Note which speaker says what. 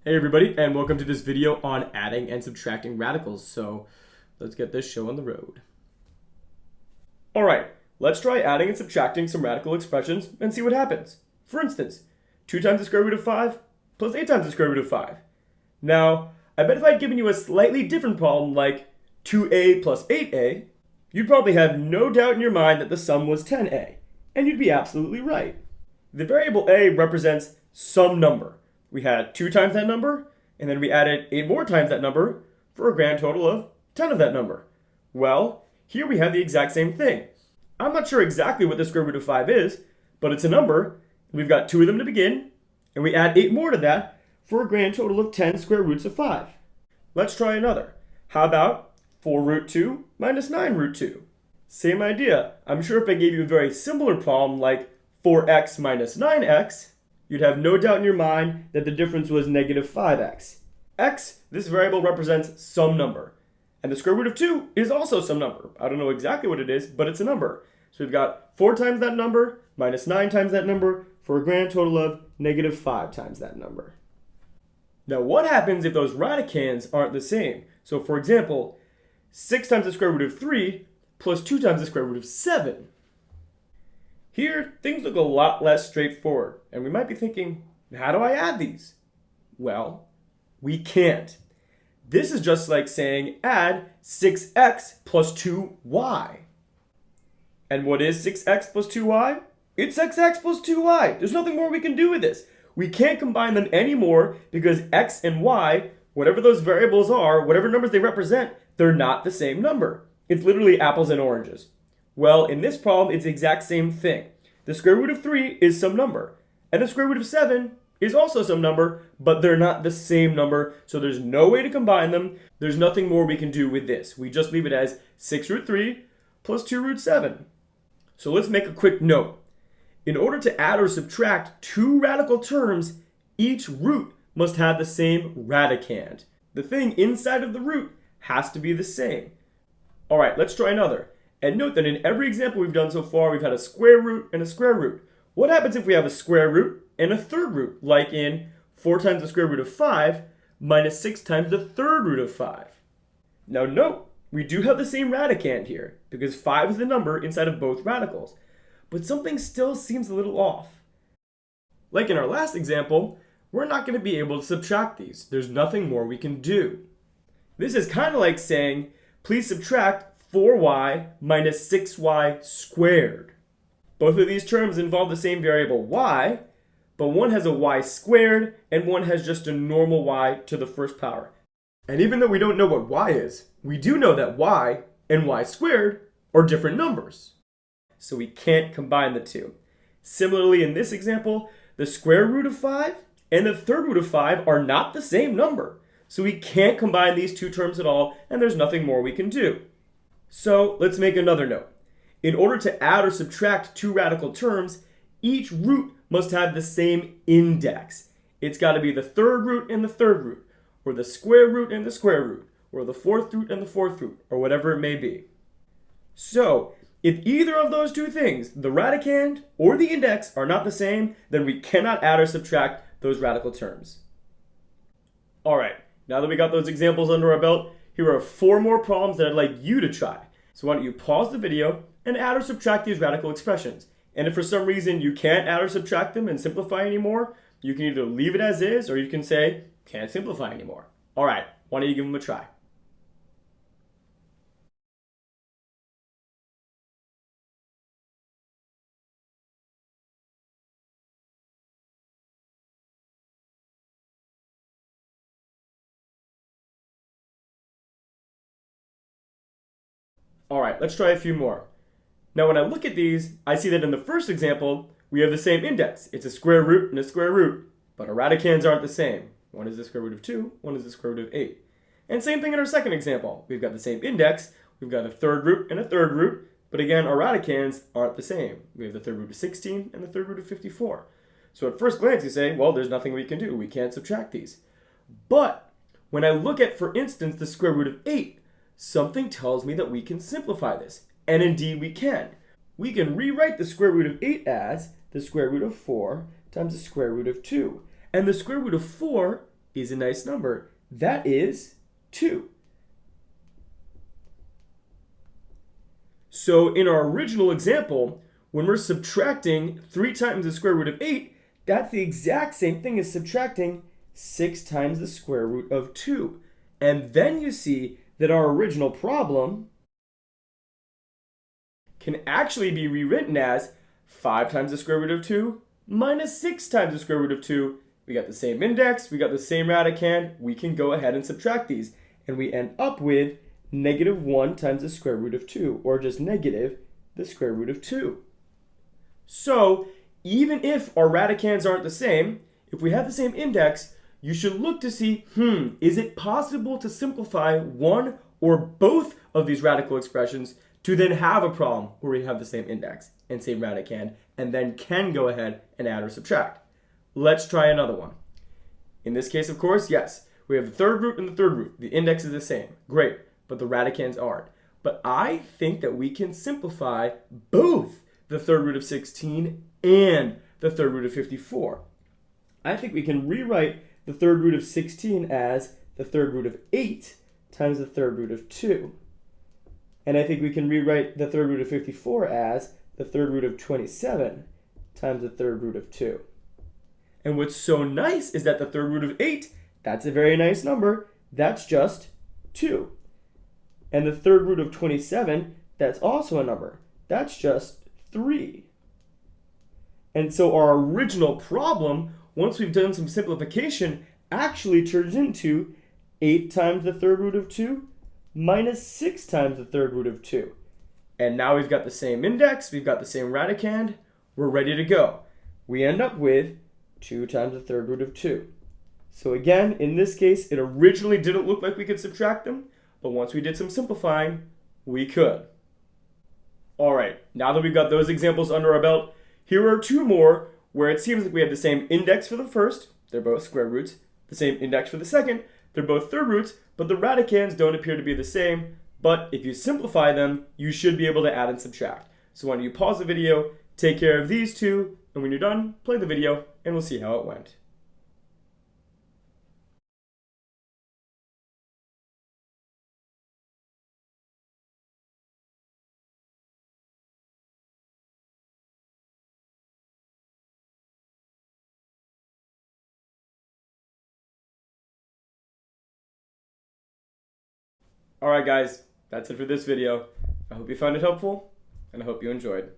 Speaker 1: Hey everybody, and welcome to this video on adding and subtracting radicals. So let's get this show on the road. Alright, let's try adding and subtracting some radical expressions and see what happens. For instance, 2 times the square root of 5 plus 8 times the square root of 5. Now, I bet if I'd given you a slightly different problem like 2a plus 8a, you'd probably have no doubt in your mind that the sum was 10a, and you'd be absolutely right. The variable a represents some number. We had 2 times that number, and then we added 8 more times that number for a grand total of 10 of that number. Well, here we have the exact same thing. I'm not sure exactly what the square root of 5 is, but it's a number. We've got 2 of them to begin, and we add 8 more to that for a grand total of 10 square roots of 5. Let's try another. How about 4 root 2 minus 9 root 2? Same idea. I'm sure if I gave you a very similar problem like 4x minus 9x, you'd have no doubt in your mind that the difference was negative 5x. X, this variable represents some number. And the square root of 2 is also some number. I don't know exactly what it is, but it's a number. So we've got 4 times that number minus 9 times that number for a grand total of negative 5 times that number. Now what happens if those radicands aren't the same? So for example, 6 times the square root of 3 plus 2 times the square root of 7. Here, things look a lot less straightforward, and we might be thinking, how do I add these? Well, we can't. This is just like saying add 6x plus 2y. And what is 6x plus 2y? It's xx plus 2y. There's nothing more we can do with this. We can't combine them anymore because x and y, whatever those variables are, whatever numbers they represent, they're not the same number. It's literally apples and oranges. Well, in this problem, it's the exact same thing. The square root of 3 is some number, and the square root of 7 is also some number, but they're not the same number, so there's no way to combine them. There's nothing more we can do with this. We just leave it as 6 root 3 plus 2 root 7. So let's make a quick note. In order to add or subtract two radical terms, each root must have the same radicand. The thing inside of the root has to be the same. All right, let's try another. And note that in every example we've done so far, we've had a square root and a square root. What happens if we have a square root and a third root, like in 4 times the square root of 5 minus 6 times the third root of 5? Now note, we do have the same radicand here, because 5 is the number inside of both radicals. But something still seems a little off. Like in our last example, we're not going to be able to subtract these. There's nothing more we can do. This is kind of like saying, please subtract 4y minus 6y squared. Both of these terms involve the same variable y, but one has a y squared and one has just a normal y to the first power. And even though we don't know what y is, we do know that y and y squared are different numbers. So we can't combine the two. Similarly, in this example, the square root of 5 and the third root of 5 are not the same number. So we can't combine these two terms at all, and there's nothing more we can do. So let's make another note. In order to add or subtract two radical terms, each root must have the same index. It's got to be the third root and the third root, or the square root and the square root, or the fourth root and the fourth root, or whatever it may be. So if either of those two things, the radicand or the index, are not the same, then we cannot add or subtract those radical terms. All right, now that we got those examples under our belt, here are 4 more problems that I'd like you to try. So why don't you pause the video and add or subtract these radical expressions. And if for some reason you can't add or subtract them and simplify anymore, you can either leave it as is or you can say, can't simplify anymore. All right, why don't you give them a try? All right, let's try a few more. Now when I look at these, I see that in the first example, we have the same index. It's a square root and a square root, but our radicands aren't the same. One is the square root of 2, one is the square root of 8. And same thing in our second example. We've got the same index, we've got a third root and a third root, but again, our radicands aren't the same. We have the third root of 16 and the third root of 54. So at first glance you say, well, there's nothing we can do. We can't subtract these. But when I look at, for instance, the square root of 8, something tells me that we can simplify this. And indeed we can. We can rewrite the square root of 8 as the square root of 4 times the square root of 2. And the square root of 4 is a nice number. That is 2. So in our original example, when we're subtracting 3 times the square root of 8, that's the exact same thing as subtracting 6 times the square root of 2. And then you see that our original problem can actually be rewritten as 5 times the square root of 2 minus 6 times the square root of 2. We got the same index, we got the same radicand, we can go ahead and subtract these. And we end up with negative 1 times the square root of 2, or just negative the square root of 2. So even if our radicands aren't the same, if we have the same index, you should look to see, is it possible to simplify one or both of these radical expressions to then have a problem where we have the same index and same radicand, and then can go ahead and add or subtract. Let's try another one. In this case, of course, yes, we have the third root and the third root. The index is the same. Great, but the radicands aren't. But I think that we can simplify both the third root of 16 and the third root of 54. I think we can rewrite the third root of 16 as the third root of 8 times the third root of 2. And I think we can rewrite the third root of 54 as the third root of 27 times the third root of 2. And what's so nice is that the third root of 8, that's a very nice number. That's just 2. And the third root of 27, that's also a number. That's just 3. And so our original problem, once we've done some simplification, actually turns into 8 times the third root of 2 minus 6 times the third root of 2. And now we've got the same index, we've got the same radicand, we're ready to go. We end up with 2 times the third root of 2. So again, in this case, it originally didn't look like we could subtract them, but once we did some simplifying, we could. All right, now that we've got those examples under our belt, here are 2 more where it seems like we have the same index for the first, they're both square roots, the same index for the second, they're both third roots, but the radicands don't appear to be the same. But if you simplify them, you should be able to add and subtract. So why don't you pause the video, take care of these 2, and when you're done, play the video, and we'll see how it went. Alright guys, that's it for this video. I hope you found it helpful, and I hope you enjoyed.